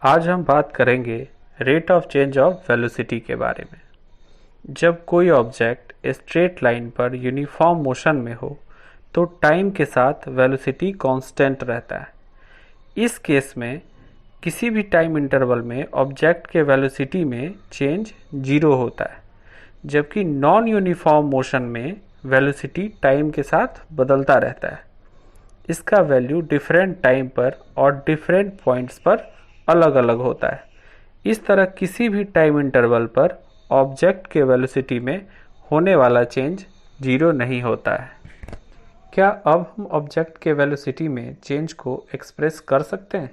आज हम बात करेंगे rate of change of velocity के बारे में। जब कोई ऑब्जेक्ट स्ट्रेट लाइन पर यूनिफॉर्म मोशन में हो तो टाइम के साथ वेलोसिटी कांस्टेंट रहता है। इस केस में किसी भी टाइम इंटरवल में ऑब्जेक्ट के वेलोसिटी में चेंज जीरो होता है, जबकि नॉन यूनिफॉर्म मोशन में वेलोसिटी टाइम के साथ बदलता रहता है। इसका वैल्यू डिफरेंट टाइम पर और डिफरेंट पॉइंट्स पर अलग अलग होता है। इस तरह किसी भी टाइम इंटरवल पर ऑब्जेक्ट के वेलोसिटी में होने वाला चेंज जीरो नहीं होता है। क्या अब हम ऑब्जेक्ट के वेलोसिटी में चेंज को एक्सप्रेस कर सकते हैं?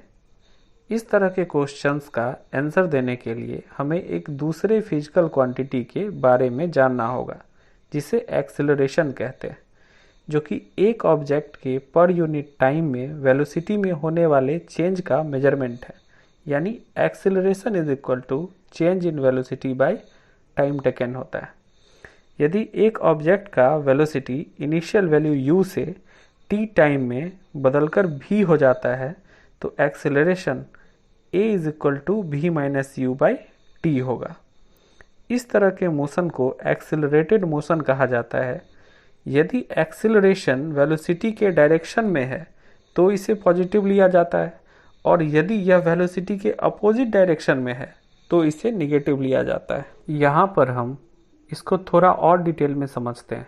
इस तरह के क्वेश्चंस का आंसर देने के लिए हमें एक दूसरे फिजिकल क्वांटिटी के बारे में जानना होगा, जिसे एक्सेलरेशन कहते हैं, जो कि एक ऑब्जेक्ट के पर यूनिट टाइम में वेलोसिटी में होने वाले चेंज का मेजरमेंट है। यानी acceleration is equal to change in velocity by time taken होता है। यदि एक ऑब्जेक्ट का वेलोसिटी इनिशियल वैल्यू u से t टाइम में बदलकर v हो जाता है तो acceleration a is equal to v minus u by t होगा। इस तरह के मोशन को एक्सेलरेटेड मोशन कहा जाता है। यदि एक्सेलरेशन वेलोसिटी के डायरेक्शन में है तो इसे पॉजिटिव लिया जाता है, और यदि यह वेलोसिटी के अपोजिट डायरेक्शन में है तो इसे निगेटिव लिया जाता है। यहाँ पर हम इसको थोड़ा और डिटेल में समझते हैं।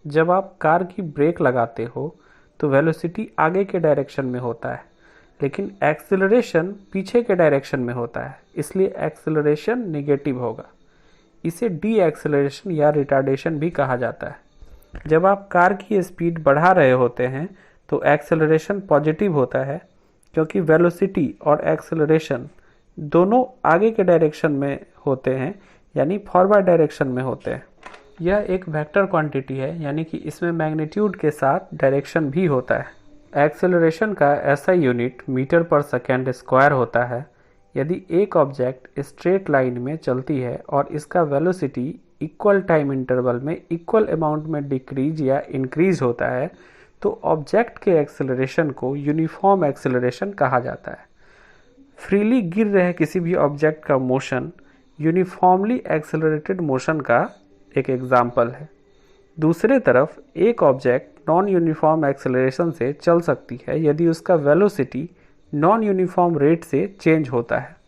जब आप कार की ब्रेक लगाते हो तो वेलोसिटी आगे के डायरेक्शन में होता है, लेकिन एक्सेलरेशन पीछे के डायरेक्शन में होता है, इसलिए एक्सेलरेशन निगेटिव होगा। इसे डी एक्सेलरेशन या रिटार्डेशन भी कहा जाता है। जब आप कार की स्पीड बढ़ा रहे होते हैं तो एक्सेलरेशन पॉजिटिव होता है, क्योंकि वेलोसिटी और एक्सेलरेशन दोनों आगे के डायरेक्शन में होते हैं, यानी फॉरवर्ड डायरेक्शन में होते हैं। यह एक वेक्टर क्वांटिटी है, यानी कि इसमें मैग्नीट्यूड के साथ डायरेक्शन भी होता है। एक्सेलरेशन का ऐसा यूनिट मीटर पर सेकेंड स्क्वायर होता है। यदि एक ऑब्जेक्ट स्ट्रेट लाइन में चलती है और इसका वेलोसिटी इक्वल टाइम इंटरवल में इक्वल अमाउंट में डिक्रीज या इंक्रीज होता है तो ऑब्जेक्ट के एक्सेलरेशन को यूनिफॉर्म एक्सेलरेशन कहा जाता है। फ्रीली गिर रहे किसी भी ऑब्जेक्ट का मोशन यूनिफॉर्मली एक्सेलरेटेड मोशन का एक एग्जाम्पल है। दूसरे तरफ एक ऑब्जेक्ट नॉन यूनिफॉर्म एक्सेलरेशन से चल सकती है यदि उसका वेलोसिटी नॉन यूनिफॉर्म रेट से चेंज होता है।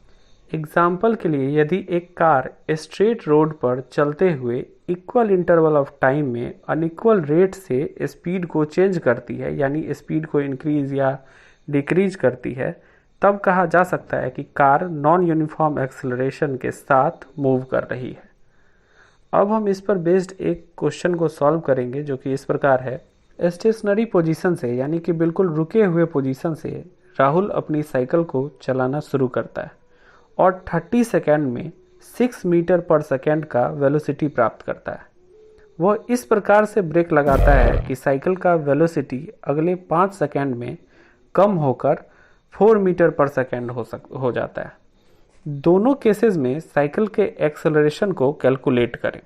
एग्जाम्पल के लिए, यदि एक कार स्ट्रेट रोड पर चलते हुए इक्वल इंटरवल ऑफ टाइम में अनइक्वल रेट से स्पीड को चेंज करती है, यानी स्पीड को इंक्रीज या डिक्रीज करती है, तब कहा जा सकता है कि कार नॉन यूनिफॉर्म एक्सेलरेशन के साथ मूव कर रही है। अब हम इस पर बेस्ड एक क्वेश्चन को सॉल्व करेंगे, जो कि इस प्रकार है। स्टेशनरी पोजीशन से, यानी कि बिल्कुल रुके हुए पोजीशन से राहुल अपनी साइकिल को चलाना शुरू करता है और 30 सेकेंड में 6 मीटर पर सेकेंड का वेलोसिटी प्राप्त करता है। वह इस प्रकार से ब्रेक लगाता है कि साइकिल का वेलोसिटी अगले 5 सेकेंड में कम होकर 4 मीटर पर सेकेंड हो जाता है। दोनों केसेस में साइकिल के एक्सेलरेशन को कैलकुलेट करें।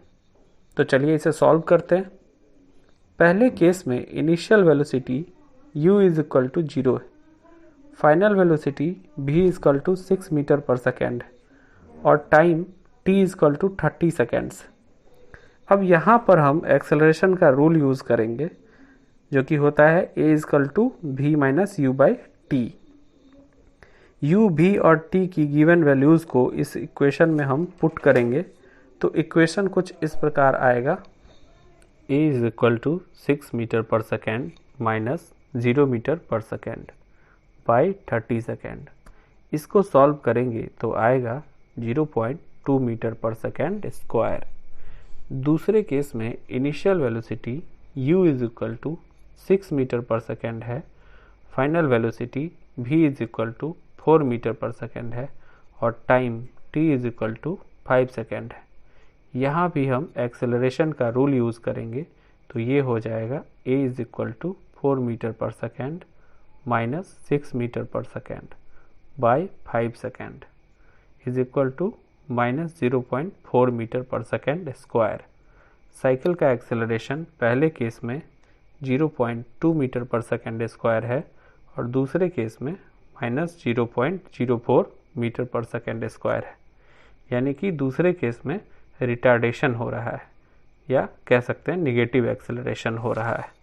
तो चलिए इसे सॉल्व करते हैं। पहले केस में initial velocity u is equal to 0 है, final velocity v is equal to 6 metre पर सेकेंड है, और time t is equal to 30 seconds. अब यहाँ पर हम एक्सेलरेशन का रूल यूज़ करेंगे, जो कि होता है a is equal to v minus u by t. u, v और t की गिवन वैल्यूज़ को इस इक्वेशन में हम पुट करेंगे तो इक्वेशन कुछ इस प्रकार आएगा। a is equal to 6 metre पर सेकेंड माइनस 0 मीटर पर सेकेंड बाई 30 सेकेंड। इसको सॉल्व करेंगे तो आएगा 0.2 मीटर पर सेकेंड स्क्वायर। दूसरे केस में initial velocity u is equal to 6 metre पर सेकेंड है, final velocity v is equal to 4 metre पर सेकेंड है, और time t is equal to 5 second है। यहाँ भी हम एक्सेलरेशन का रूल यूज़ करेंगे तो ये हो जाएगा a is equal to 4 metre पर सेकेंड माइनस 6 मीटर पर second by 5 second is equal to minus 0.4 metre पर सेकेंड स्क्वायर। साइकिल का एक्सेलरेशन पहले केस में 0.2 मीटर पर सेकेंड स्क्वायर है और दूसरे केस में माइनस 0.04 मीटर पर सेकेंड स्क्वायर है, यानी कि दूसरे केस में रिटार्डेशन हो रहा है या कह सकते हैं निगेटिव एक्सेलरेशन हो रहा है।